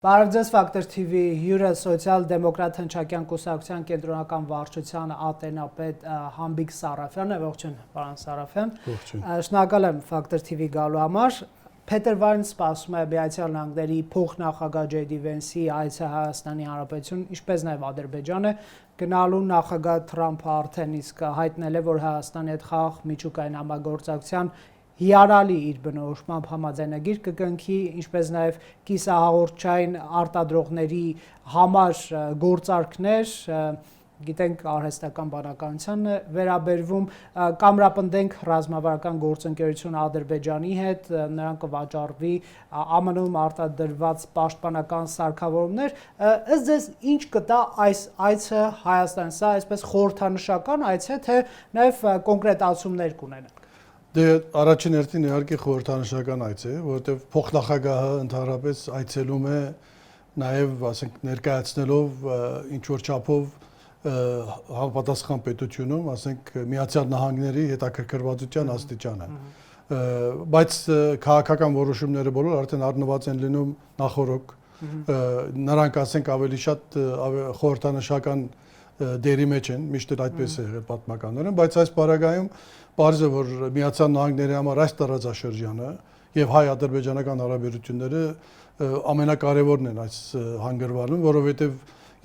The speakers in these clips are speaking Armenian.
Բարև Ֆակտոր TV հյուրը սոցիալ-դեմոկրատ հնչակյան կուսակցության կենտրոնական վարչության ատենապետ Համբիկ Սարաֆյանն է, ողջույն, պարոն Սարաֆյան։ Շնորհակալ եմ Ֆակտոր TV գալու համար։ Փետրվարին սպասում է Միացյալ Նահանգների փոխնախագահ Ջեյ Դի Վենսի այցը Հայաստանի Հանրապետություն, ինչպես նաև Ադրբեջանը, գնալու նախագահ Թրամփը արդեն իսկ հայտնել է, որ Հայաստանի հետ խաղաղ միջուկային համագործակցության հիանալի իր բնորոշմամբ համաձայնագիր կկնքի, ինչպես նաև կիսահաղորդչային արտադրողների համար գործարքներ, գիտենք արհեստական բանականության վերաբերվում, կամրապնդենք ռազմավարական գործընկերություն Ադրբեջանի հետ, նրան կվաճառվի ԱՄՆ-ում արտադրված պաշտպանական սարքավորումներ, ըստ ձեզ ինչ կտա այս այցը Հայաստան, սա այսպես խորհրդանշական այց է, թե նաև կոնկրետացումներ կունենա։ Դե առաջին հերթին իհարկե խորհրդանշական այց է, որովհետև փոխնախագահը ընդհանրապես այցելում է նաև, ասենք, ներկայացնելով ինչ որ չափով համապատասխան պետությունում, ասենք, Միացյալ Նահանգների հետաքրքրվածության աստիճանը։ Բայց քաղաքական որոշումները բոլոր արդեն առնված են լինում նախորոք, նրանք, ասենք, ավելի շատ խորհրդանշական դերի մեջ են, միշտ այդպես է եղել պատմականորեն, բայց այս պարագայում պարզ է, որ Միացյալ Նահանգների համար այս տարածաշրջանը եւ հայ-ադրբեջանական հարաբերությունները ամենակարևորն են այս հանգրվանում, որովհետեւ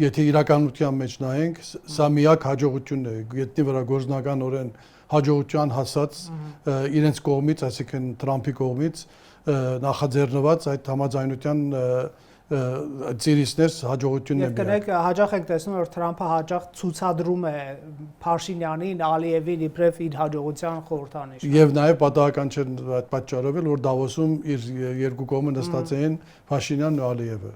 եթե իրականության մեջ նայենք, սա միակ հաջողությունն է, գետնի վրա գործնականորեն հաջողության հասած իրենց կողմից, այսինքն Թրամփի կողմից նախաձեռնված այդ համաձայնության ծիրիսներ հաջողությունն է։ Եվ կներեք, հաճախ ենք տեսնում, որ Թրամփը հաճախ ցուցադրում է Փաշինյանին, Ալիևին իբրև իր հաջողության խորհրդանիշ։ Եվ նաև պատահական չէ այդ պատճառով էլ, որ Դավոսում իր երկու կողմը նստած էին Փաշինյանն ու Ալիևը։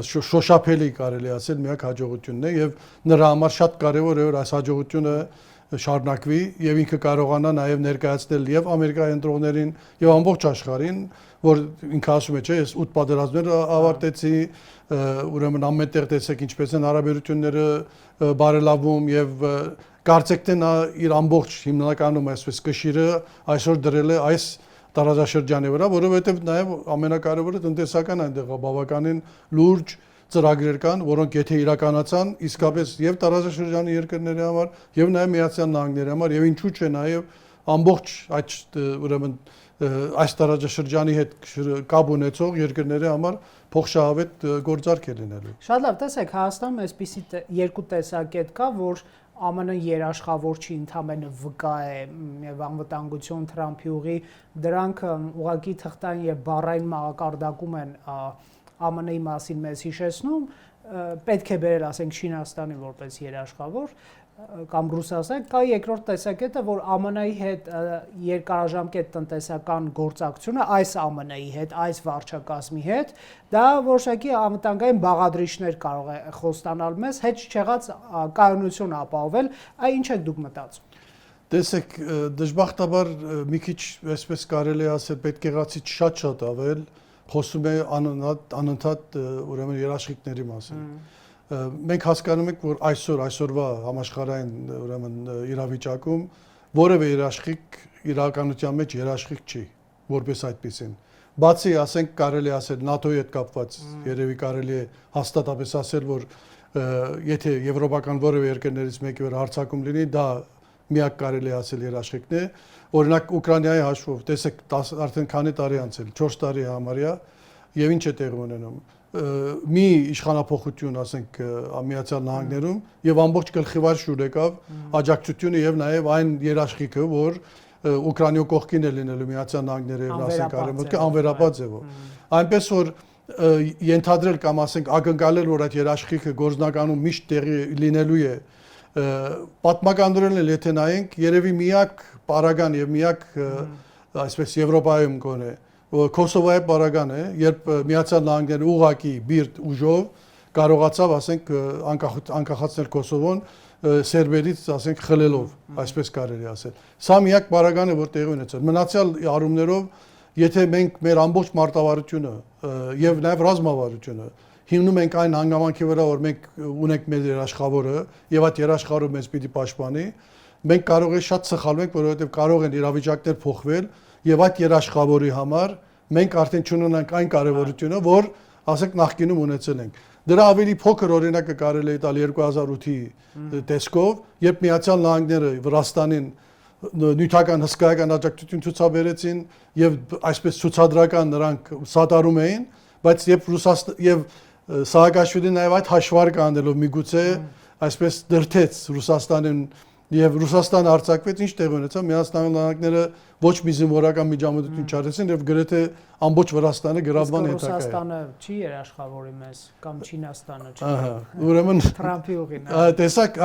Շոշափելի կարելի ասել միակ հաջողությունն է եւ նրա համար շատ կարեւոր է, որ այս հաջողությունը շարունակվի եւ ինքը կարողանա նաև ներկայացնել եւ Ամերիկայի ընտրողներին եւ ամբողջ աշխարհին, որ ինքը ասում է, չէ, ես 8 պատերազմներ ավարտեցի, ուրեմն ամենտեղ տեսեք ինչպես են հարաբերությունները բարելավում եւ կարծեք թե նա իր ամբողջ հիմնականում այսպես կշիռը այսօր դրել է այս տարածաշրջանի վրա, որովհետեւ նաև ամենակարևորը տնտեսական այնտեղ բավականին լուրջ ծրագրեր կան, որոնք եթե իրականացան, իսկապես եւ տարածաշրջանի երկրների համար, եւ նաեւ Միացյալ Նահանգների համար, եւ ինչու՞ չէ նաեւ ամբողջ այդ ուրեմն այս տարածաշրջանի հետ կապ ունեցող երկրների համար փոխշահավետ գործարք է լինելու։ Շատ լավ, տեսեք, Հայաստանում այսպիսի երկու տեսակետ կա, որ ԱՄՆ երաշխավոր չի, ընդամենը վկա է եւ անվտանգություն Թրամփի ուղի, դրանք ուղղակի թղթային եւ բառային մակարդակում են ԱՄՆ-ի մասին մեզ հիշեցնում, պետք է բերել, ասենք, Չինաստանի որպես երաշխավոր կամ Ռուսաստան, կա երկրորդ տեսակետը, որ ԱՄՆ-ի հետ երկարաժամկետ տնտեսական գործակցությունը այս ԱՄՆ-ի հետ, այս վարչակազմի հետ, դա որոշակի անվտանգային բաղադրիչներ կարող է խոստանալ մեզ, հետ չեղած կայունություն ապահովել, այն ինչ եք դուք մտածում։ Տեսեք, դժբախտաբար մի քիչ այսպես կարելի ասել պետք եղածի շատ ավել խոսում է անընդհատ ուրեմն երաշխիքների մասին։ Մենք հասկանում ենք, որ այսօրվա համաշխարհային ուրեմն իրավիճակում որևէ երաշխիք իրականության մեջ երաշխիք չի, որպես այդպեսին։ Բացի, ասենք, կարելի ասել ՆԱՏՕ-ի հետ կապված, երևի կարելի է հաստատապես ասել, որ եթե եվրոպական որևէ երկրներից մեկի վրա հարձակում լինի, դա միակ կարելի ասել երաշխիքն է։ Օրինակ Ուկրաինայի հաշվով, տեսեք, արդեն քանի տարի անցել, 4 տարի համարյա, եւ ինչ է տեղի ունենում։ Մի իշխանափոխություն, ասենք, Միացյալ Նահանգներում եւ ամբողջ գլխիվար շուր եկավ աջակցությունը եւ նաեւ այն երաշխիքը, որ Ուկրաինայի կողքին է լինելու Միացյալ Նահանգները եւ ասենք արևմուտքը անվերապած է։ Այնպես որ ենթադրել կամ ասենք ակնկալել, որ այդ երաշխիքը գործնականում միշտ տեղի լինելու է, պատմականորեն էլ եթե նայենք, երևի միակ պարագան եւ միակ այսպես Եվրոպայում գոնե Կոսովոյի պարագան է, երբ Միացյալ Նահանգները ուղղակի բիրտ ուժով կարողացավ, ասենք, անկախացնել Կոսովոն սերբերից, ասենք, խլելով, այսպես կարելի ասել։ Սա միակ պարագան է, որ տեղի ունեցել։ Մնացյալ առումներով, եթե մենք մեր ամբողջ մարտավարությունը եւ նաեւ ռազմավարությունը հիմնում ենք այն հանգամանքի վրա, որ մենք ունենք մեր երաշխավորը եւ այդ երաշխավորը մեզ պիտի պաշտպանի, մենք կարող է շատ սխալվենք, որովհետեւ կարող են իրավիճակներ փոխվել եւ այդ երաշխավորի համար մենք արդեն չունենանք այն կարեւորությունը, որ ասենք նախկինում ունեցել ենք։ Դրա ավելի փոքր օրինակը կարելի է տալ 2008-ի տեսքով, երբ Միացյալ Նահանգները Վրաստանին նյութական հսկայական աջակցություն ցուցաբերեցին եւ այսպես ցուցադրական նրանք սատարում էին, բայց երբ Սահակաշվիլին նաեւ այդ հաշվարկը անելով միգուցե այսպես դրթեց Ռուսաստանին եւ Ռուսաստանը արձակվեց, ինչ տեղ ունեցավ, Միացյալ Նահանգները ոչ մի զինվորական միջամտություն չարեցին եւ գրեթե ամբողջ Վրաստանը գրավման հետակա է։ Ռուսաստանը չի երաշխավորի մեզ կամ Չինաստանը չի։ Ահա, ուրեմն Թրամփի ուղին։ Տեսակ,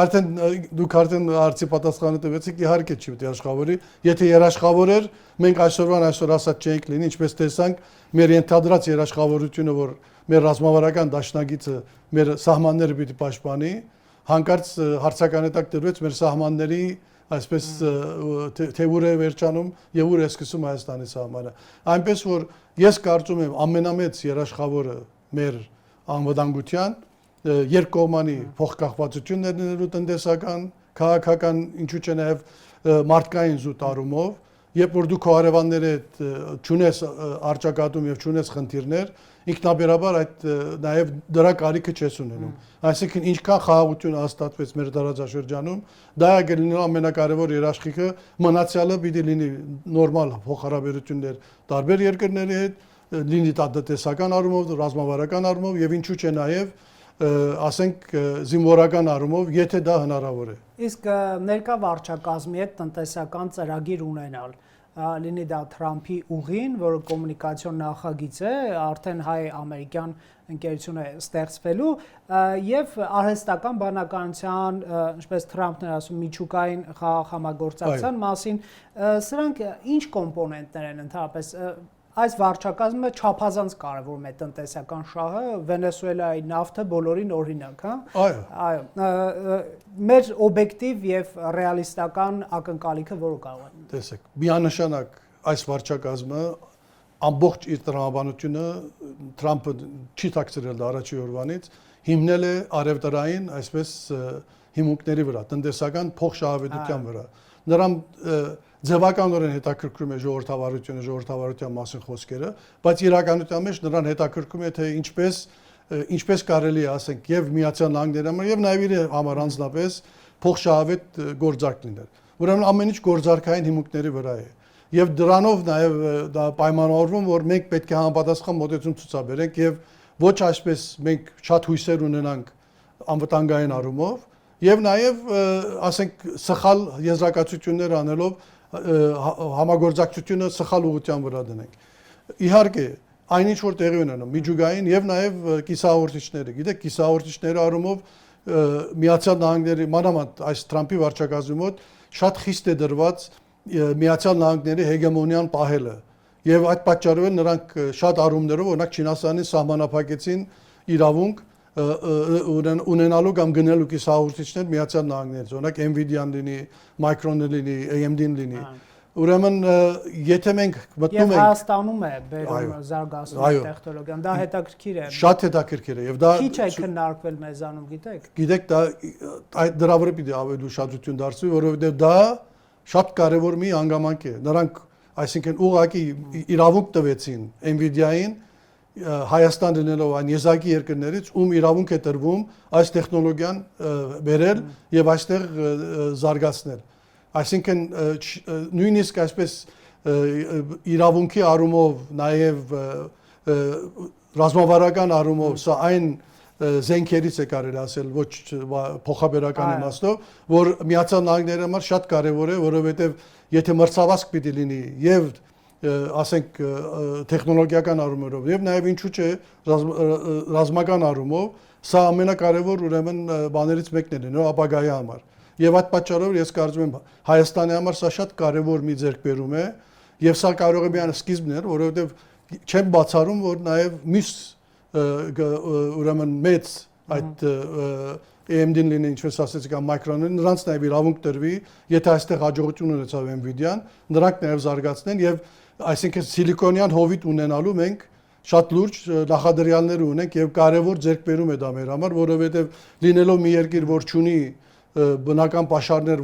դուք արդեն հարցի պատասխանը տվեցիք, իհարկե չի պետք է երաշխավորի։ Եթե երաշխավոր էր, մենք այսօր ասած չէինք լինի, ինչպես տեսանք, մեր ենթադրած երաշխավորությունը, որ մեր ռազմավարական դաշնակիցը մեր սահմանները պիտի պաշտպանի, հանկարծ հարցականի տակ դրվեց մեր սահմանների այսպես թե ուր է վերջանում եւ ուր է սկսում Հայաստանի սահմանը։ Այնպես որ ես կարծում եմ ամենամեծ երաշխավորը մեր անվտանգության երկկողմանի փոխկախվածություններ լինելու տնտեսական, քաղաքական, ինչու՞ չէ նաեւ մարդկային զուտ առումով, երբ որ դու քո հարևանների հետ ճունես արճակատում եւ ճունես խնդիրներ, ինքնաբերաբար այդ նաև դրա կարիքը չես ունենում։ Այսինքն ինչքան խաղաղություն հաստատվեց մեր տարածաշրջանում, դա է գտնելու ամենակարևոր երաշխիքը, մնացյալը պիտի լինի նորմալ փոխհարաբերություններ տարբեր երկրների հետ, լինի տնտեսական առումով, ռազմավարական առումով եւ ինչու՞ չէ նաև ասենք զինվորական առումով, եթե դա հնարավոր է։ Իսկ ներկա վարչակազմի հետ տնտեսական ծրագիր ունենալ լինի դա Թրամփի ուղին, որը կոմունիկացիոն նախագիծ է, արդեն հայ-ամերիկյան ընկերություն է ստեղծվելու եւ արհեստական բանականության, ինչպես Թրամփն էր ասում, միջուկային խաղաղ համագործակցության մասին, սրանք ինչ կոմպոնենտներ են ընդհանրապես այս վարչակազմը չափազանց կարևորում է տնտեսական շահը, Վենեսուելայի նավթը բոլորին օրինակ, հա։ Այո։ Մեր օբյեկտիվ եւ ռեալիստական ակնկալիքը որը կարող է։ Տեսեք, միանշանակ այս վարչակազմը ամբողջ իր տրամաբանությունը Թրամփը չի թաքցրել առաջի օրվանից, հիմնել է արևտրային այսպես հիմունքների վրա, տնտեսական փոխշահավետության վրա։ Նրան ձևականորեն հետաքրքրում է ժողովրդավարության մասին խոսքերը, բայց իրականության մեջ նրան հետաքրքրում է թե ինչպես կարելի է ասենք եւ Միացյալ Նահանգների համար եւ նաեւ իր համար անձնապես փոխշահավետ գործարք լինել։ Ուրեմն ամեն ինչ գործարքային հիմունքների վրա է։ Եվ դրանով նաեւ դա պայմանավորվում, որ մենք պետք է համապատասխան մոտեցում ցուցաբերենք եւ ոչ այսպես մենք շատ հույսեր ունենանք անվտանգային առումով եւ նաեւ ասենք սխալ եզրակացություններ անելով համագործակցությունը սխալ ուղղության վրա դնենք։ Իհարկե, այնինչ որ տեղի ունենում միջուկային եւ նաեւ կիսահաղորդիչները, գիտեք, կիսահաղորդիչների առումով Միացյալ Նահանգների մանավանդ այս Թրամփի վարչակազմի մոտ շատ խիստ է դրված Միացյալ Նահանգների հեգեմոնիան պահելը եւ այդ պատճառով նրանք շատ առումներով օրինակ Չինաստանի սահմանափակեցին իրավունք ունենալու կամ գնելու կիսահաղորդիչներ Միացյալ Նահանգներից, օրինակ Nvidia-ն լինի, Micron-ը լինի, AMD-ն լինի։ Ուրեմն եթե մենք մտնում ենք Հայաստանում է բերում զարգացնում տեխնոլոգիան, դա հետաքրքիր է։ Շատ հետաքրքիր է եւ դա քիչ է քննարկվել մեզանում, գիտեք։ Գիտեք, դա դրա վրա պիտի ավելի ուշադրություն դարձվի, որովհետեւ դա շատ կարեւոր մի հանգամանք է։ Նրանք, այսինքն ուղղակի իրավունք տվեցին Nvidia-ին Հայաստան լինելով այն եզակի երկրներից, ում իրավունք է տրվում այս տեխնոլոգիան բերել եւ այստեղ զարգացնել։ Այսինքն նույնիսկ այսպես իրավունքի առումով, նաեւ ռազմավարական առումով, սա այն զենքերից է կարելի ասել, ոչ փոխաբերական իմաստով, որ Միացյալ Նահանգների համար շատ կարեւոր է, որովհետեւ եթե մրցավազք պիտի լինի եւ ասենք տեխնոլոգիական առումով եւ նաեւ ինչու՞ չէ ռազմական առումով, սա ամենակարևոր ուրեմն բաներից մեկն է լինելու ապագայի համար։ Եվ այդ պատճառով ես կարծում եմ Հայաստանի համար սա շատ կարևոր մի ձեռքբերում է եւ սա կարող է միայն սկիզբն է, որովհետեւ չեմ բացառում, որ նաեւ մյուս ուրեմն մեծ այդ AMD-ն լինի, ինչպես ասեցի, կամ Micron-ը, նրանց նաեւ իրավունք տրվի, եթե այստեղ հաջողություն ունեցավ Nvidia-ն, նրանք նաեւ զարգացնեն եւ այսինքն սիլիկոնյան հովիտ ունենալու մենք շատ լուրջ նախադրյալներ ունենք եւ կարեւոր ձեռքբերում է դա մեր համար, որովհետեւ լինելով մի երկիր, որ ունի բնական պաշարներ,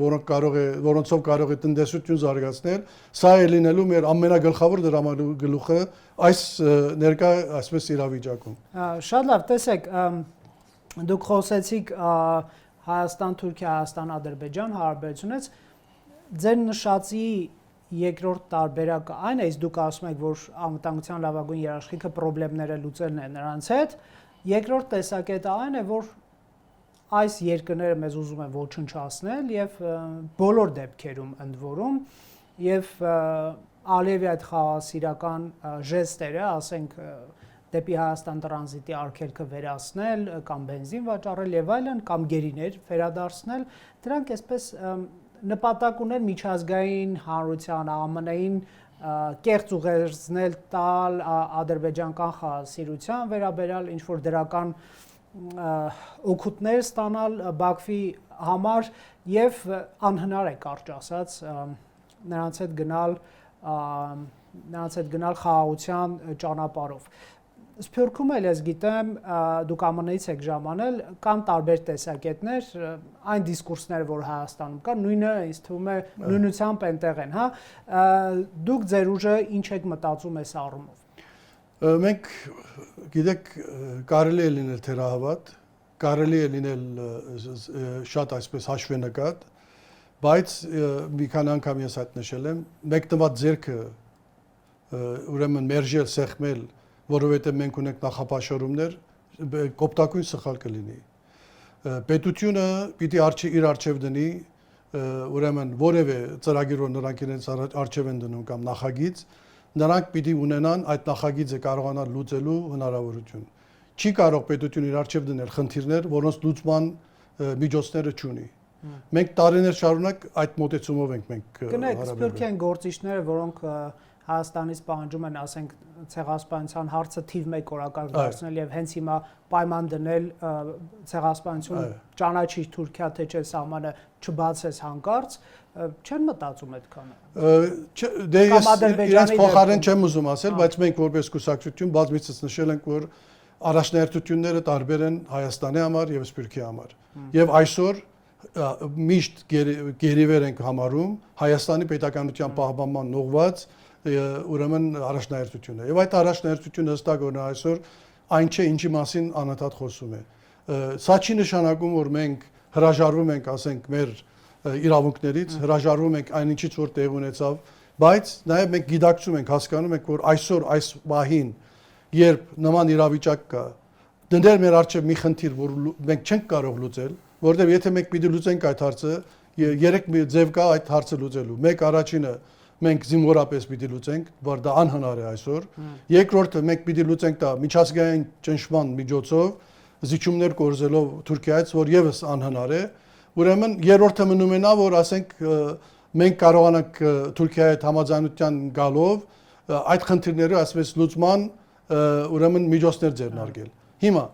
որոնցով կարող է տնտեսություն զարգացնել, սա է լինելու մեր ամենագլխավոր դրամագլուխը այս ներկա այսպես իրավիճակում։ Շատ լավ, տեսեք, դուք խոսեցիք Հայաստան-Թուրքիա, Հայաստան-Ադրբեջան հարաբերությունից, ձեր նշածի երկրորդ տարբերակը այն է, իսկ դուք ասում եք, որ անվտանգության լավագույն երաշխիքը խնդիրները լուծելն է նրանց հետ, երկրորդ տեսակետը այն է, որ այս երկրները մեզ ուզում են ոչնչացնել եւ բոլոր դեպքերում ընդ որում եւ Ալիևի այդ խաղաղասիրական ժեստերը, ասենք դեպի Հայաստան տրանզիտի արգելքը վերացնել կամ բենզին վաճառել եւ այլն կամ գերիներ վերադարձնել, դրանք այսպես նպատակ ուներ միջազգային հանրության ԱՄՆ-ին կեղծ ուղերձներ տալ ադրբեջանական խաղաղասիրության վերաբերյալ ինչ որ դրական օգուտներ ստանալ Բաքվի համար եւ անհնար է կարճ ասած նրանց հետ գնալ խաղաղության ճանապարհով։ Սփյուռքում էլ ես գիտեմ, դուք ԱՄՆ-ից եք ժամանել, կան տարբեր տեսակետներ, այն դիսկուրսները, որ Հայաստանում կան, նույնը ինձ թվում է նույնությամբ այնտեղ են, հա։ Դուք ձեր ուժը ինչ եք մտածում այս առումով։ Մենք գիտեք, կարելի է լինել թերահավատ, կարելի է լինել շատ այսպես հաշվենկատ, բայց մի քանի անգամ ես այդ նշել եմ, մեկնված ձեռքը ուրեմն մերժել, սեղմել, որովհետև մենք ունենք նախապաշարումներ, կոպտակույն սխալ կլինի։ Պետությունը պիտի իր առջև դնի, ուրեմն որևէ ծրագիր, որ նրանք իրենց առջև են դնում կամ նախագիծ, նրանք պիտի ունենան այդ նախագիծը կարողանալ լուծելու հնարավորություն։ Չի կարող պետությունը իր առջև դնել խնդիրներ, որոնց լուծման միջոցները չունի։ Մենք տարիներ շարունակ այդ մոտեցումով ենք մենք Գնանք Սփյուռքյան գործիչները, որոնք Հայաստանից պահանջում են, ասենք, ցեղասպանության հարցը թիվ 1 օրակարգ դարձնել եւ հենց հիմա պայման դնել ցեղասպանությունը ճանաչի Թուրքիա թե չէ սահմանը չբացես հանկարծ, չեն մտածում այդքանը։ Դե ես իրենց փոխարեն չեմ ուզում ասել, բայց մենք որպես կուսակցություն բազմիցս նշել ենք, որ առաջնահերթությունները տարբեր են Հայաստանի համար եւ Սփյուռքի համար։ Եվ այսօր միշտ գերիվեր ենք համարում Հայաստանի պետականության պահպանման ուղղված ուրեմն առաջնահերթությունը։ Եվ այդ առաջնահերթությունը հստակ օրինակ այսօր այն չէ, ինչի մասին անընդհատ խոսում է։ Սա չի նշանակում, որ մենք հրաժարվում ենք, ասենք, մեր իրավունքներից, հրաժարվում ենք այն ինչից որ տեղ ունեցավ, բայց նաև մենք գիտակցում ենք, հասկանում ենք, որ այսօր այս պահին, երբ նման իրավիճակ կա, դներ մեր առջև մի խնդիր, որ մենք չենք կարող լուծել, որովհետև եթե մենք պիտի լուծենք այդ հարցը, երեք ձև կա այդ հարցը լուծելու։ Մեկ առաջինը մենք զինվորապես պիտի լուծենք, որ դա անհնար է այսօր։ Երկրորդը մենք պիտի լուծենք դա միջազգային ճնշման միջոցով, զիջումներ կորզելով Թուրքիայից, որ եւս անհնար է։ Ուրեմն երրորդը մնում է նա, որ ասենք մենք կարողանանք Թուրքիայի հետ համաձայնության գալով այդ խնդիրները ասես լուծման ուրեմն միջոցներ ձեռնարկել։ Հիմա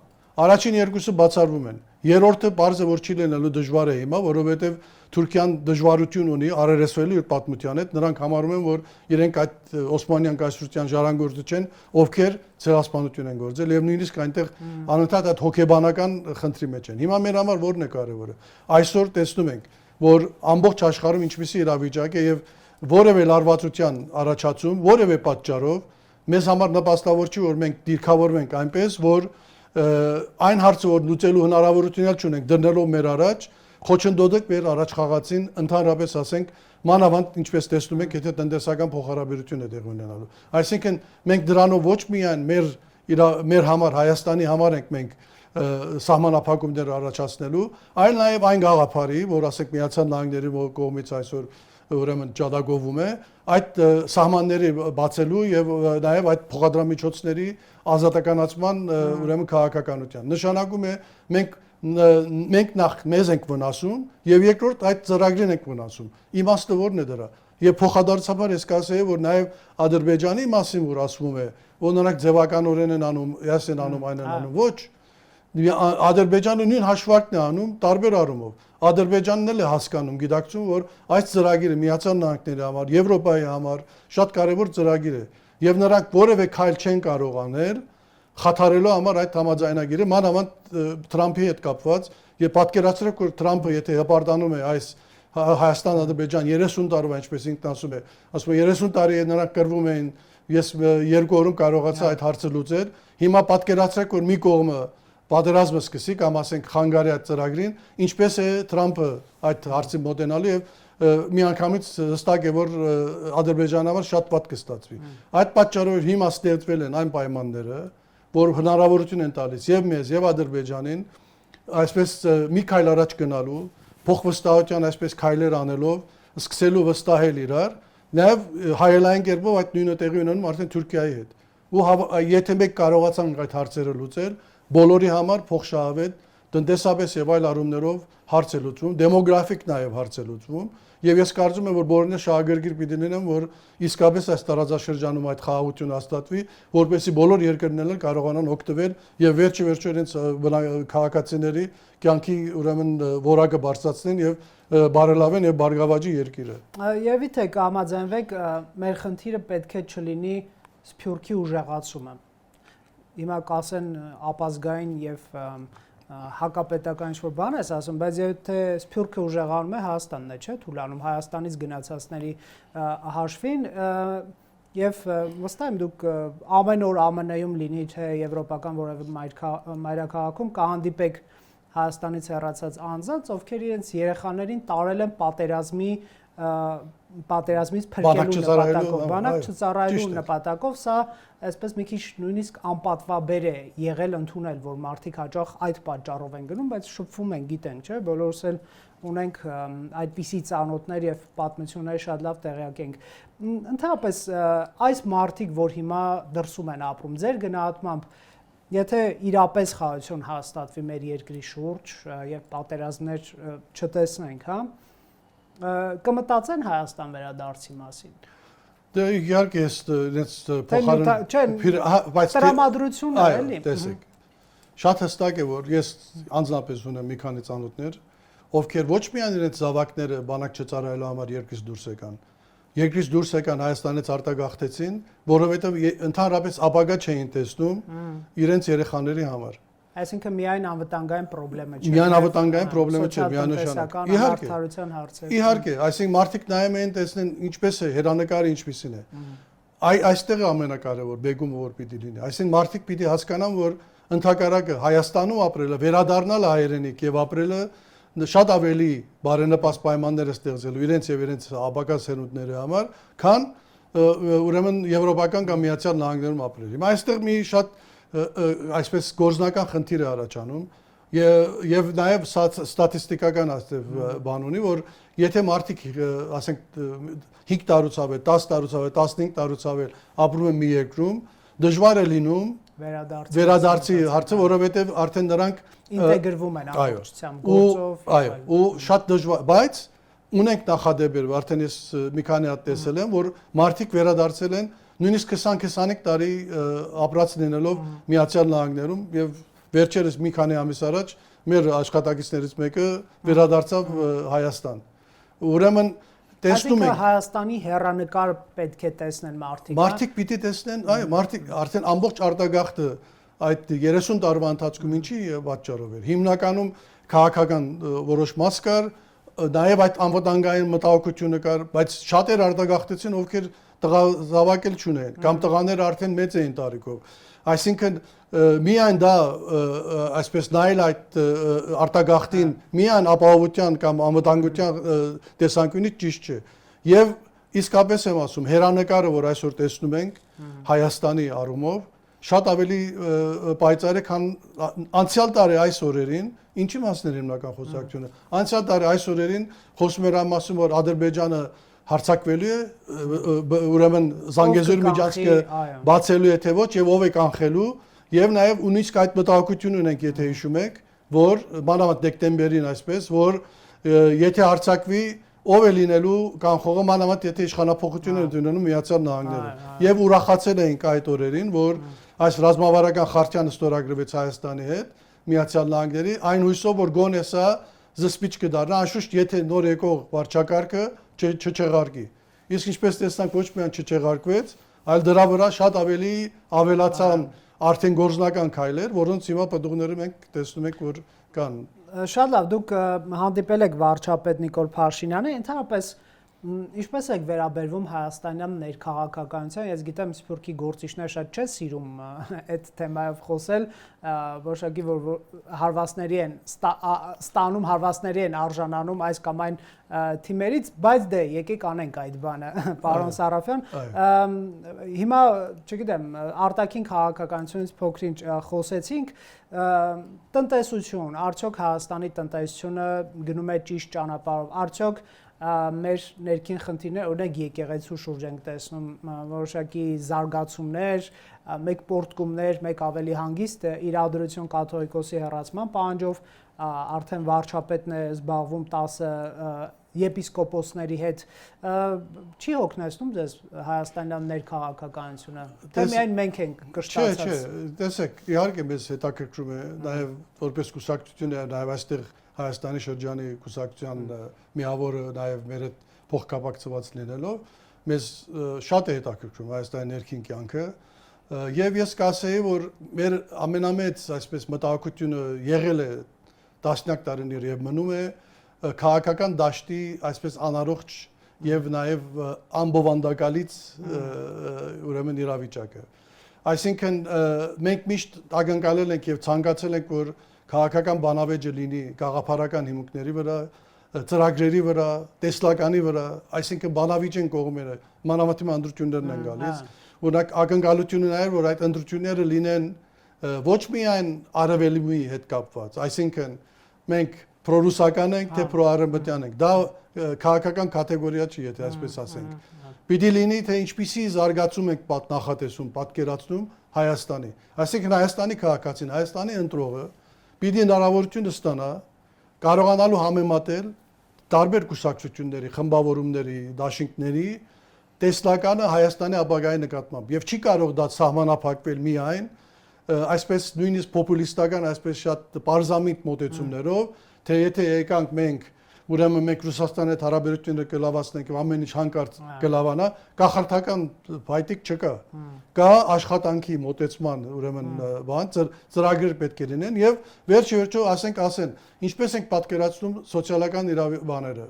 առաջին երկուսը բացառվում են։ Երրորդը բարձր որ չի լինելու դժվար է հիմա, որովհետև Թուրքիան դժվարություն ունի առերեսվելու իր պատմության հետ, նրանք համարում են, որ իրենք այդ Օսմանյան կայսրության ժառանգորդը չեն, ովքեր ցեղասպանություն են գործել եւ նույնիսկ այնտեղ անընդհատ այդ հոգեբանական խնդրի մեջ են։ Հիմա մեր համար ո՞րն է կարևորը։ Այսօր տեսնում ենք, որ ամբողջ աշխարհում ինչպիսի իրավիճակ է եւ որևէ լարվածության առաջացում, որևէ պատճառով մեզ համար նպաստավոր չի, որ մենք դիրքավորվենք այնպես, որ այն հարցը, որ լուծելու հնարավորություն չունենք, դնելով մեր առաջ, խոչընդոտեք մեր առաջ խաղացին, ընդհանրապես ասենք, մանավանդ ինչպես տեսնում եք, եթե տնտեսական փոխհարաբերություն է տեղ ունենալու։ Այսինքն մենք դրանով ոչ միայն մեր համար, Հայաստանի համար ենք մենք սահմանափակումներ առաջացնելու, այլ նաև այն գաղափարի, որ ասենք Միացյալ Նահանգների կողմից այսօր ուրեմն ճադագովում է, այդ սահմանների բացելու եւ նաեւ այդ փոխադրամիջոցների ազատականացման ուրեմն քաղաքականության։ Նշանակում է մենք նախ մեզ ենք վնասում եւ երկրորդ այդ ծրագրին ենք վնասում։ Իմաստը ո՞րն է դրա։ Եվ փոխադարձաբար ես կասեի, որ նաեւ Ադրբեջանի մասին որ ասվում է, որ նրանք ձևականորեն են անում, ես են անում, այն են անում, ոչ։ Ադրբեջանը նույն հաշվարկն է անում տարբեր առումով։ Ադրբեջանն էլ է հասկանում, գիտակցում, որ այս ծրագիրը Միացյալ Նահանգների համար, Եվրոպայի համար շատ կարևոր ծրագիր է եւ նրանք որևէ քայլ չեն կարող անել խաթարելու համար այդ համաձայնագիրը, մանավանդ Թրամփի հետ կապված, Եվ պատկերացրեք, որ Թրամփը եթե հպարտանում է այս Հայաստան-Ադրբեջան 30 տարվա, ինչպես ինքն ասում է 30 տարի է նրանք կռվում էին, ես 2 օրում կարողացա այդ հարցը լուծել։ Հիմա պատկերացրեք, որ մի կողմը պատերազմը սկսի կամ ասենք խանգարի այդ ծրագրին, ինչպես է Թրամփը այդ հարցի մոտենալու եւ միանգամից հստակ է, որ Ադրբեջանի համար շատ վատ կստացվի։ Այդ պատճառով հիմա ստեղծվել են այն պայմանները, որ հնարավորություն են տալիս եւ մեզ եւ Ադրբեջանին այսպես մի քայլ առաջ գնալու, փոխվստահության այսպես քայլեր անելով, սկսելու վստահել իրար, նաեւ հայելային կերպով այդ նույնը տեղի ունենում արդեն Թուրքիայի հետ։ Ու եթե մենք կարողացանք այդ հարցերը լուծել, բոլորի համար փոխշահավետ տնտեսապես եւ այլ առումներով հարց է լուծվում, դեմոգրաֆիկ նաեւ հարց է լուծվում, եւ ես կարծում եմ, որ բոլորն շահագրգիռ պիտի լինեն, որ իսկապես այս տարածաշրջանում այդ խաղաղությունը հաստատվի, որպեսզի բոլոր երկրներն կարողանան օգտվել եւ վերջի իրենց քաղաքացիների կյանքի ուրեմն որակը բարձրացնեն եւ բարելավեն եւ բարգավաճի երկիրը։ Եվ իթե կհամաձայնվեք, մեր խնդիրը պետք է չլինի Սփյուռքի ուժեղացումը։ Հիմա կասեն ապազգային եւ հակապետական ինչ-որ բան ես ասում, բայց եթե Սփյուռքը ուժեղանում է, Հայաստանն է, չէ՞, թուլանում Հայաստանից գնացածների հաշվին եւ վստահ եմ դուք ամեն օր ԱՄՆ-ում լինի, թե եվրոպական որևէ մայրաքաղաքում կհանդիպեք Հայաստանից հեռացած անձանց, ովքեր իրենց երեխաներին տարել են պատերազմից փրկելու նպատակով, բանակ չծառայելու նպատակով, սա այսպես մի քիչ նույնիսկ անպատվաբեր է եղել ընդունել, որ մարդիկ հաճախ այդ պատճառով են գնում, բայց շփվում են, գիտենք, չէ՞, բոլորս էլ ունենք այդպիսի ծանոթներ եւ պատմություններ շատ լավ տեղյակ ենք։ Ընդհանրապես այս մարդիկ, որ հիմա դրսում են ապրում, ձեր գնահատմամբ, եթե իրապես խաղաղություն հաստատվի մեր երկրի շուրջ եւ պատերազմներ չտեսնենք, հա, կմտածեն Հայաստան վերադարձի մասին։ Դե իհարկե ես այնց փոխարեն բայց տրամադրությունն է, էլի։ Տեսեք։ Շատ հստակ է, որ ես անձնապես ունեմ մի քանի ծանոթներ, ովքեր ոչ միայն իրենց զավակները բանակ չծառայելու համար երկրից դուրս եկան, երկրից դուրս եկան Հայաստանից արտագաղթեցին, որովհետև ընդհանրապես ապագա չէին տեսնում իրենց երեխաների համար։ Այսինքն միայն անվտանգային խնդիրը չէ։ Միայն անվտանգային խնդիրը չէ, միանշանակ։ Իհարկե, այսինքն մարդիկ նայում են տեսնեն ինչպես է հերանեկարը ինչպիսին է։ Այստեղ է ամենակարևոր բեգումը որ պիտի լինի։ Այսինքն մարդիկ պիտի հասկանան, որ ընդհակառակը Հայաստանում ապրելը, վերադառնալ հայրենիք եւ ապրելը շատ ավելի բարենպաստ պայմաններ է ստեղծելու իրենց եւ իրենց ապագա սերունդների համար, քան ուրեմն եվրոպական կամ Միացյալ Նահանգներում ապրել։ Հիմա այստեղ մի շատ այսպես գործնական խնդիր է առաջանում եւ նաեւ ստատիստիկական աստեղ բան ունի, որ եթե մարդիկ ասենք 5 տարուց ավել, 10 տարուց ավել, 15 տարուց ավել ապրում են մի երկրում, դժվար է լինում վերադարձի հարցը, որովհետեւ արդեն նրանք ինտեգրվում են ամբողջությամբ գործով, այո, ու շատ դժվար, բայց ունենք նախադեպեր, արդեն ես մի քանի հատ տեսել եմ, որ մարդիկ վերադարձել են նույնիսկ 20-25 տարի ապրած լինելով Միացյալ Նահանգներում եւ վերջերս մի քանի ամիս առաջ մեր աշխատակիցներից մեկը վերադարձավ Հայաստան։ Ուրեմն տեսնում ենք Հայաստանի հեռանկար պետք է տեսնեն մարդիկ։ Մարդիկ պիտի տեսնեն, այո, մարդիկ արդեն ամբողջ արտագաղթը այդ 30 տարվա ընթացքում ինչի պատճառով էր։ Հիմնականում քաղաքական որոշ մաս կար, նաեւ այդ անվտանգային մտահոգությունը կար, բայց շատեր արտագաղթեցին, ովքեր զավակել չունեն կամ տղաները արդեն մեծ էին տարիքով։ Այսինքն միայն դա այսպես նայել այդ արտագաղթին միայն ապահովության կամ անվտանգության տեսանկյունից ճիշտ չէ։ Եվ իսկապես եմ ասում, հերանեկարը, որ այսօր տեսնում ենք Հայաստանի առումով, շատ ավելի պայծառ է, քան անցյալ տարի այս օրերին, ինչի մասն էր հիմնական խոսակցությունը։ Անցյալ տարի այս օրերին խոսում էր այն մասին, որ Ադրբեջանը հարցակվելու է, ուրեմն Զանգեզուրի միջանցքը բացելու է թե ոչ եւ ով է կանխելու եւ նաեւ ունիսկ այդ մտահոգություն ունենք, եթե հիշում եք, որ մանավանդ դեկտեմբերին այսպես, որ եթե հարցակվի ով է լինելու կանխողը, մանավանդ եթե իշխանապողությունները դնանում Միացյալ Նահանգները եւ ուրախացել էինք այդ օրերին, որ այս ռազմավարական խարտիան ստորագրվեց Հայաստանի հետ Միացյալ Նահանգների, այն հույսով որ գոնե սա զսպիչ կդառնա, անշուշտ եթե նոր եկող վարչակարգը չչեղարկի։ Իսկ ինչպես տեսանք, ոչ միայն չչեղարկվեց, այլ դրա վրա շատ ավելի ավելացան արդեն գործնական քայլեր, որոնց հիմա պատուղները մենք տեսնում ենք, որ կան։ Շատ լավ, դուք հանդիպել եք վարչապետ Նիկոլ Փաշինյանին, ընդհանրապես ինչպես եք վերաբերվում հայաստանյան ներքաղաքականության, ես գիտեմ Սփյուռքի գործիչները շատ չեն սիրում այդ թեմայով խոսել, որոշակի որ հարվածների են ստանում, հարվածների են արժանանում այս կամ այն թիմերից, բայց դե եկեք անենք այդ բանը, պարոն Սարաֆյան, հիմա, չգիտեմ, արտաքին քաղաքականությունից փոքր-ինչ խոսեցինք, տնտեսություն, արդյոք Հայաստանի տնտեսությունը գնում է ճիշտ ճանապարհով, արդյոք մեր ներքին խնդիրներ, օրինակ եկեղեցու շուրջ ենք տեսնում որոշակի զարգացումներ, մեկ պորտկումներ, մեկ ավելի հանգիստ իրադրություն կաթողիկոսի հեռացման պահանջով, արդեն վարչապետն է զբաղվում 10 եպիսկոպոսների հետ, չի հոգնեցնում ձեզ հայաստանյան ներքաղաքականությունը, թե միայն մենք ենք կշտացած։ Չէ, տեսեք, իհարկե մեզ հետաքրքրում է, նաև որպես կուսակցություն է, նաև այստեղ Հայաստանի շրջանի կուսակցության միավորը նաև մեր հետ փոխկապակցված լինելով, մեզ շատ է հետաքրքրում Հայաստանի ներքին կյանքը, եւ ես կասեի, որ մեր ամենամեծ այսպես մտահոգությունը եղել է տասնյակ տարիներ եւ մնում է քաղաքական դաշտի այսպես անառողջ եւ նաեւ անբովանդակալից ուրեմն իրավիճակը։ Այսինքն մենք միշտ ակնկալել ենք եւ ցանկացել ենք, որ քաղաքական բանավեճը լինի գաղափարական հիմունքների վրա, ծրագրերի վրա, տեսլականի վրա, այսինքն բանավիճեն կողմերը, մանավանդ ընտրություններն են գալիս, օրինակ ակնկալությունը նաև որ այդ ընտրությունները լինեն ոչ միայն արևելումի հետ կապված, այսինքն մենք պրոռուսական ենք, թե պրոարևմտյան ենք, դա քաղաքական կատեգորիա չի, եթե այսպես ասենք։ Պիտի լինի, թե ինչպիսի զարգացում ենք նախատեսում, պատկերացնում Հայաստանի, այսինքն Հայաստանի քաղաքացին, Հայաստանի ընտրողը պիտի հնարավորություն ստանա կարողանալու համեմատել տարբեր կուսակցությունների, խմբավորումների, դաշինքների տեսլականը Հայաստանի ապագայի նկատմամբ եւ չի կարող դա սահմանափակվել միայն այսպես նույնիսկ պոպուլիստական, այսպես շատ պարզամիտ մոտեցումներով, թե եթե եկանք մենք ուրեմն մենք Ռուսաստանի հետ հարաբերությունները կլավացնենք եւ ամեն ինչ հանկարծ կլավանա, կախարդական փայտիկ չկա։ Կա աշխատանքի մոտեցման ուրեմն բան, ծրագրեր պետք է լինեն եւ վերջի ասեն, ինչպես ենք պատկերացնում սոցիալական բաները,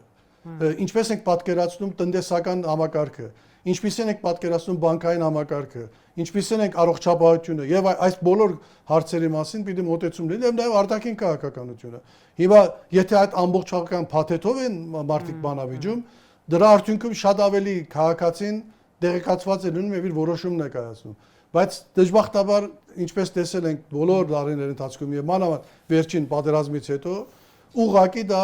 ինչպես ենք պատկերացնում տնտեսական համակարգը, ինչպես ենք պատկերացնում բանկային համակարգը, ինչպես ենք առողջապահությունը եւ այս բոլոր հարցերի մասին պիտի մոտեցում լինի եւ նաեւ արտաքին քաղաքականությունը։ Հիմա եթե այդ ամբողջական փաթեթով են մարդիկ բանավիճում, դրա արդյունքում շատ ավելի քաղաքացին դեղեկացված է լինում եւ իր որոշումն է կայացնում։ Բայց դժբախտաբար, ինչպես տեսել ենք բոլոր տարիների ընթացքում եւ մանավանդ վերջին պատերազմից հետո, ուղղակի դա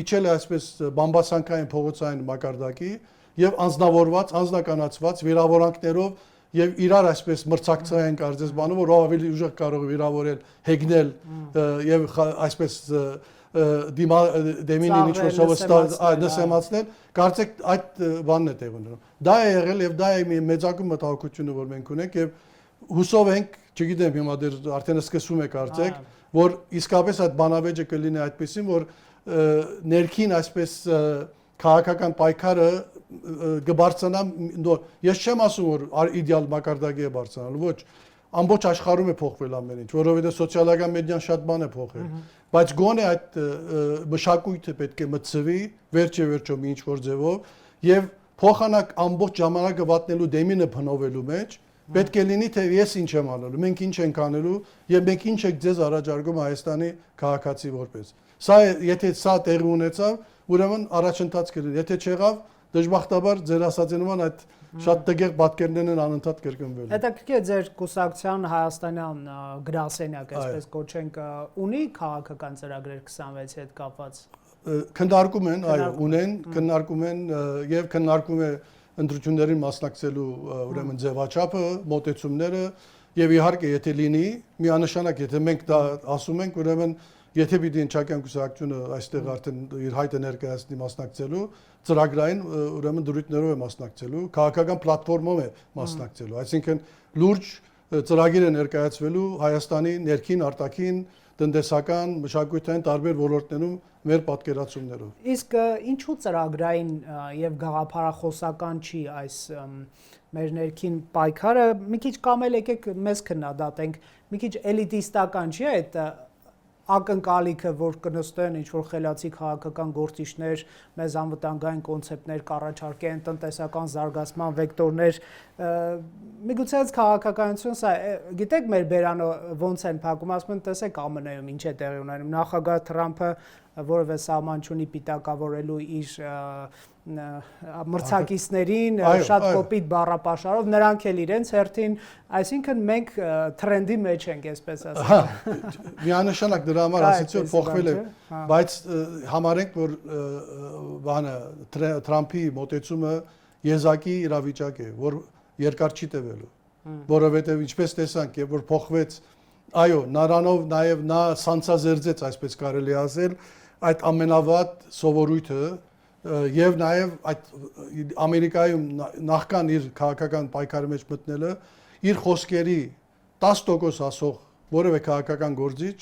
իջել է այսպես բամբասանքային փողոցային մակարդակի եւ անձնավորված, անձնականացված վիրավորանքներով եւ իրար այսպես մրցակցային կարծես բանը, որ ավելի ուժեղ կարող է վիրավորել, հեգնել եւ այսպես դեմին ինչ-որ նսեմացնել, կարծեք այդ բանն է տեղ ունենում։ Դա է եղել եւ դա է մեծակում մտահոգությունը, որ մենք ունենք եւ հուսով ենք, չգիտեմ հիմա դեռ արդեն սկսում է կարծեք, որ իսկապես այդ բանավեճը կլինի այդպեսին, որ ներքին այսպես քաղաքական պայքարը կբարձրանա, ես չեմ ասում, որ իդեալ մակարդակի է բարձրանալու, ոչ, ամբողջ աշխարհում է փոխվել ամեն ինչ, որովհետեւ սոցիալական մեդիան շատ բան է փոխել, բայց գոնե այդ մշակույթը պետք է մտցվի վերջը մի ինչ-որ ձևով եւ փոխանակ ամբողջ ժամանակը վատնելու դեմինը փնովելու մեջ պետք է լինի, թե ես ինչ եմ անելու, մենք ինչ ենք անելու եւ մենք ինչ ենք ձեզ առաջարկում Հայաստանի քաղաքացի որպես։ Սա եթե սա տեղի ունեցավ, ուրեմն առաջընթաց կլինի, եթե չեղավ, դժբախտաբար ձեր ասածի նման այդ շատ տգեղ պատկերներն են անընդհատ կրկնվելու։ Հետաքրքիր է ձեր կուսակցության հայաստանյան գրասենյակ, այսպես կոչենք, ունի քաղաքական ծրագրեր 26-ի հետ կապված։ Քննարկում են, այո, ունեն, քննարկում են եւ քննարկում է ընտրություններին մասնակցելու ուրեմն ձևաչափը, մոտեցումները եւ իհարկե եթե լինի, միանշանակ եթե մենք դա ասում ենք, ուրեմն եթե պիտի Ընչակյան կուսակցությունը այստեղ արդեն իր հայտը ներկայացնի մասնակցելու, ծրագրային ուրեմն դրույթներով է մասնակցելու, քաղաքական պլատֆորմով է մասնակցելու, այսինքն լուրջ ծրագիր է ներկայացվելու Հայաստանի ներքին, արտաքին, տնտեսական, մշակութային տարբեր ոլորտներում մեր պատկերացումներով։ Իսկ ինչու ծրագրային եւ գաղափարախոսական չի այս մեր ներքին պայքարը, մի քիչ կամ էլ եկեք մեզ քննադատենք, մի քիչ էլիտիստական չի այդ ակնկալիքը, որ կնստեն ինչ-որ խելացի քաղաքական գործիչներ, մեզ անվտանգային կոնցեպտներ կառաջարկեն, տնտեսական զարգացման վեկտորներ, միգուցե այս քաղաքականություն, սա, գիտեք մեր բերանը ոնց են փակում, ասում են, տեսեք ԱՄՆ-ում ինչ է տեղի ունենում, նախագահ Թրամփը որևէ սահման չունի պիտակավորելու իր մրցակիցներին շատ կոպիտ բառապաշարով, նրանք էլ իրենց հերթին, այսինքն մենք թրենդի մեջ ենք, այսպես ասած։ Միանշանակ դրա համար ասեցի, որ փոխվել է, բայց համարենք, որ բանը Թրամփի մոտեցումը եզակի իրավիճակ է, որ երկար չի տևելու, որովհետև ինչպես տեսանք, երբ որ փոխվեց, այո, նրանով նաև նա սանցազերծեց, այսպես կարելի ասել, այդ ամենավատ սովորույթը եւ նաեւ այդ Ամերիկայում նախքան իր քաղաքական պայքարի մեջ մտնելը իր խոսքերի 10% ասող որևէ քաղաքական գործիչ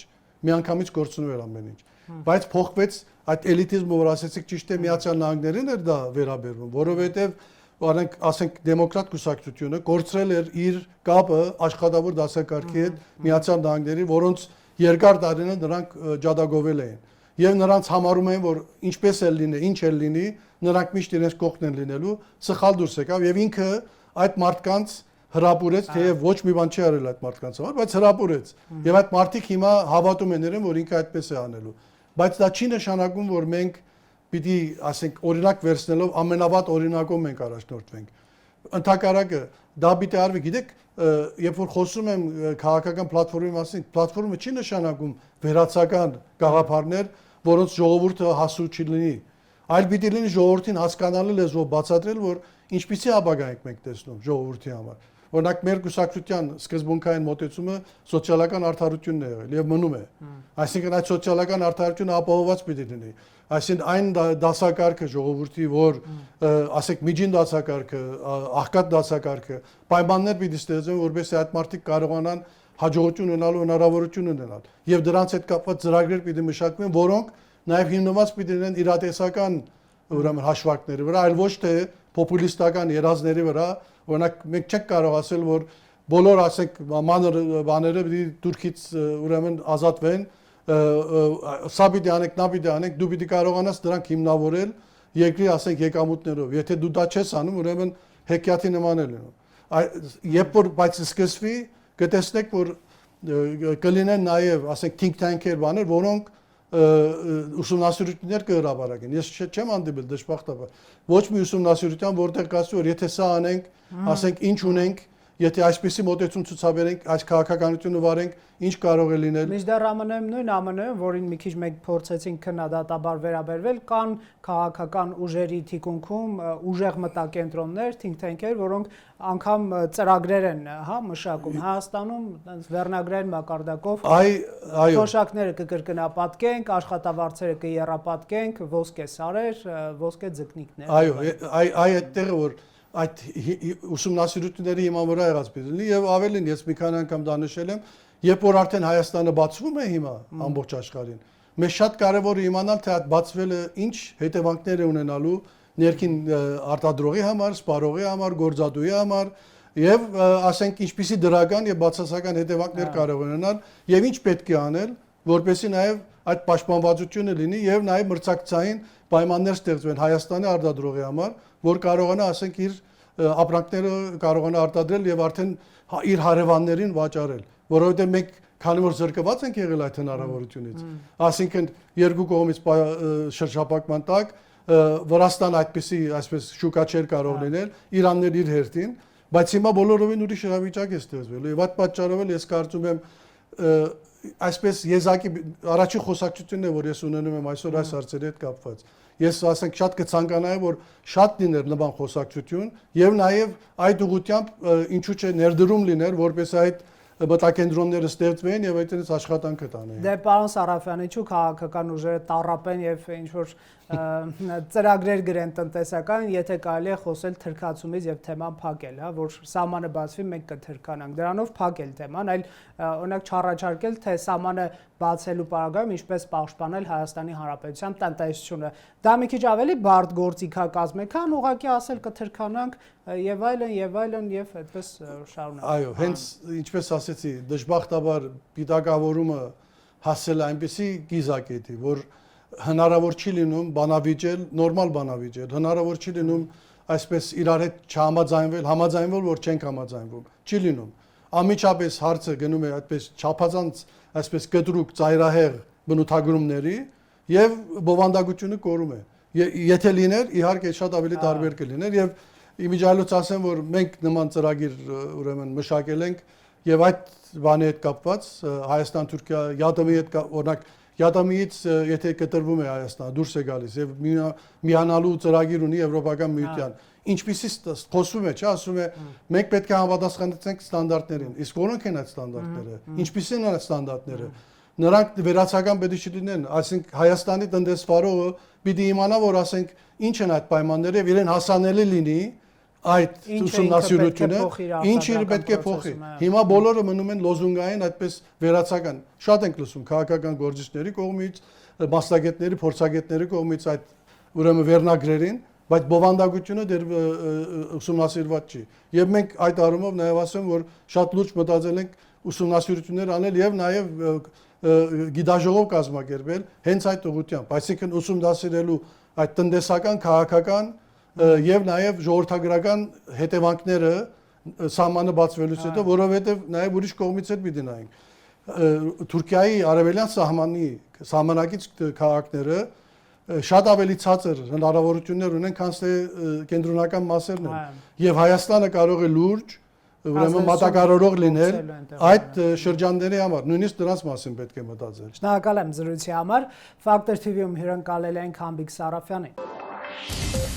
միանգամից գործունել ամեն ինչ բայց փոխվեց այդ էլիտիզմը որ ասեցիք ճիշտ է Միացյալ Նահանգներին էր դա վերաբերվում որովհետեւ ասենք դեմոկրատ կուսակցությունը կորցրել էր իր կապը աշխատավոր դասակարգի հետ Միացյալ Նահանգների որոնց երկար տարիներ նրանք ջադագովել էին Եվ նրանց համարում են, որ ինչպես էլ լինի, ինչ էլ լինի, նրանք միշտ իրենց կողքն են լինելու, սխալ դուրս եկավ եւ ինքը այդ մարդկանց հրապուրեց, թեև ոչ մի բան չի արել այդ մարդկանց համար, բայց հրապուրեց։ Եվ այդ մարդիկ հիմա հավատում են իրեն, որ ինքը այդպես է անելու։ Բայց դա չի նշանակում, որ մենք պիտի, ասենք, օրինակ վերցնելով ամենավատ օրինակով մենք առաջնորդվենք։ Ընդհակառակը դա պիտի արվի, գիտեք, երբ որ խոսում եմ քաղաքական պլատֆորմի մասին, պլատֆորմը չի նշանակում վերացական գաղափարներ, որոնց ժողովուրդը հասու չի լինի, այլ պիտի լինի ժողովրդին հասկանալի լեզվով բացատրել, որ ինչպիսի ապագա ենք մենք տեսնում ժողովրդի համար։ Օրինակ մեր կուսակցության սկզբունքային մոտեցումը սոցիալական արդարությունն է եղել եւ մնում է։ Այսինքն այդ սոցիալական արդարությունը ապահովված պիտի լինի։ Այսինքն այն դասակարգը ժողովրդի, որ ասենք միջին դասակարգը, աղքատ դասակարգը, պայմաններ պիտի ստեղծեն, որովհետեւ այդ մարդիկ կարողանան հաջողություն ունենալու հնարավորություն ունենալ եւ դրանց հետ կապված ծրագրեր պիտի մշակվեն, որոնք նաեւ հիմնված պիտի լինեն իրատեսական ուրեմն հաշվարկների վրա, այլ ոչ թե պոպուլիստական երազների վրա, օրինակ մենք չենք կարող ասել, որ բոլոր ասենք մանր բաները պիտի Թուրքից ուրեմն ազատվեն, սա պիտի անենք, նա պիտի անենք, դու պիտի կարողանաս դրանք հիմնավորել երկրի ասենք եկամուտներով, եթե դու դա չես անում, ուրեմն հեքիաթի նման է լինում։ Երբ որ բայց սկսվի կտեսնեք, որ կլինեն նաև, ասենք, think tank-եր բաներ, որոնք ուսումնասիրություններ կհրապարակեն։ Ես չեմ հանդիպել դժբախտաբար։ Ոչ մի ուսումնասիրության, որտեղ կասի, որ եթե սա անենք, ասենք, ինչ ունենք, եթե այսպիսի մոտեցում ցուցաբերենք, այս քաղաքականությունը վարենք, ինչ կարող է լինել։ Մինչդեռ ԱՄՆ-ում նույն ԱՄՆ-ում, որին մի քիչ մենք փորձեցինք քննադատաբար վերաբերվել, կան քաղաքական ուժերի թիկունքում ուժեղ մտակենտրոններ, think tank-եր, որոնք անգամ ծրագրեր են, հա, մշակում Հայաստանում, վերնագրային մակարդակով թոշակները կկրկնապատկենք, աշխատավարձերը կեռապատկենք, ոսկե սարեր, ոսկե ձկնիկներ։ Այո, այդտեղը որ այդ ուսումնասիրությունների հիման վրա եղած պիտի լինի եւ ավելին ես մի քանի անգամ դա նշել եմ, երբ որ արդեն Հայաստանը բացվում է հիմա ամբողջ աշխարհին, մեզ շատ կարեւոր է իմանալ թե այդ բացվելը ինչ հետևանքներ է ունենալու ներքին արտադրողի համար, սպառողի համար, գործադուի համար եւ ասենք ինչպիսի դրական եւ բացասական հետևանքներ կարող ունենալ եւ ինչ պետք է անել, որպեսզի նաեւ այդ պաշտպանվածությունը լինի եւ նաեւ մրցակցային պայմաններ ստեղծվեն Հայաստանի արտադրողի համար, որ կարողանա ասենք իր ապրանքները կարողանա արտադրել եւ արդեն իր հարևաններին վաճառել, որովհետեւ մենք քանի որ զրկված ենք եղել այդ հնարավորությունից, ասինքն երկու կողմից շրջապակման տակ Վրաստան այդպեսի այսպես շուկա չէր կարող լինել, Իրաններ իր հերթին, բայց հիմա բոլորովին ուրիշ իրավիճակ է ստեղծվել եւ այդ պատճառով էլ ես կարծում եմ այսպես եզակի առաջի խոսակցությունն է որ ես ունենում եմ այսօր այս հարցերի հետ կապված ես ասենք շատ կցանկանայի որ շատ լիներ նման խոսակցություն եւ նաեւ այդ ուղղությամբ ինչու՞ չէ ներդրում լիներ որպես այդ մտակենտրոնները ստեղծվեն եւ այդտեղից աշխատանքը տանեն։ Դե պարոն Սարաֆյան, ինչու քաղաքական ուժերը տառապեն եւ ինչ որ ծրագրեր գրեն տնտեսական, եթե կարելի է խոսել թրքացումից եւ թեման փակել, հա, որ սահմանը բացվի, մենք կթրքանանք։ Դրանով փակել թեման, այլ օրինակ չառաջարկել, թե սահմանը բացելու պարագայում ինչպես պաշտպանել Հայաստանի Հանրապետության տնտեսությունը։ Դա մի քիչ ավելի բարդ գործիքակազմ է, քան ուղղակի ասել կթրքանանք եւ այլն եւ այդպես շարունակ։ Այո, հենց ինչպես ասեցի, դժբախտաբար պիտակավորումը հասել այնպեսի գիզակետի, որ հնարավոր չի լինում բանավիճել, նորմալ բանավիճել, հնարավոր չի լինում այսպես իրար հետ չհամաձայնվել, համաձայնվել, որ չենք համաձայնվում, չի լինում։ Անմիջապես հարցը գնում է այդպես չափազանց, այսպես կտրուկ ծայրահեղ բնութագրումների եւ բովանդակությունը կորում է։ Եթե լիներ, իհարկե շատ ավելի տարբեր կլիներ եւ իմիջիալոց ասեմ, որ մենք նման ծրագիր ուրեմն մշակել ենք եւ այդ բանի հետ կապված Հայաստան-Թուրքիա ԵԱՏՄ-ի հետ օրինակ ԵԱՏՄ-ից եթե կտրվում է Հայաստանը դուրս է գալիս եւ միանալու ծրագիր ունի Եվրոպական միության, ինչպիսի խոսում է, չէ, ասում է մենք պետք է համապատասխանեցնենք ստանդարտներին, իսկ որոնք են այդ ստանդարտները, ինչպիսին են այդ ստանդարտները, նրանք վերացական պետք է չլինեն, այսինքն Հայաստանի տնտեսվարողը պիտի իմանա, որ ասենք ինչ են այդ պայմանները եւ իրեն հասանելի լինի այդ ուսումնասիրությունը, ինչ պետք է փոխի։ Հիմա բոլորը մնում են լոզունգային այդպես վերացական։ Շատ ենք լսում քաղաքական գործիչների կողմից, մասնագետների, փորձագետների կողմից այդ ուրեմն վերնագրերին, բայց բովանդակությունը դեռ ուսումնասիրված չի։ Եվ մենք այդ առումով նաև ասեմ, որ շատ լուրջ մտածել ենք ուսումնասիրություններ անել եւ նաև գիտաժողով կազմակերպել հենց այդ ուղղությամբ, այսինքն ուսումնասիրելու այդ տնտեսական, քաղաքական եւ նաեւ ժողովրդագրական հետևանքները սահմանը բացվելուց հետո, որովհետեւ նաեւ ուրիշ կողմից էլ պիտի նայենք։ Թուրքիայի արևելյան սահմանակից քաղաքները շատ ավելի ցածր հնարավորություններ ունեն, քան թե կենտրոնական մասերն են։ Եվ Հայաստանը կարող է լուրջ ուրեմն մատակարարող լինել այդ շրջանների համար, նույնիսկ դրանց մասին պետք է մտածել։ Շնորհակալ եմ զրույցի համար։ Factor TV-ում հյուրընկալել ենք Համբիկ Սարաֆյանին։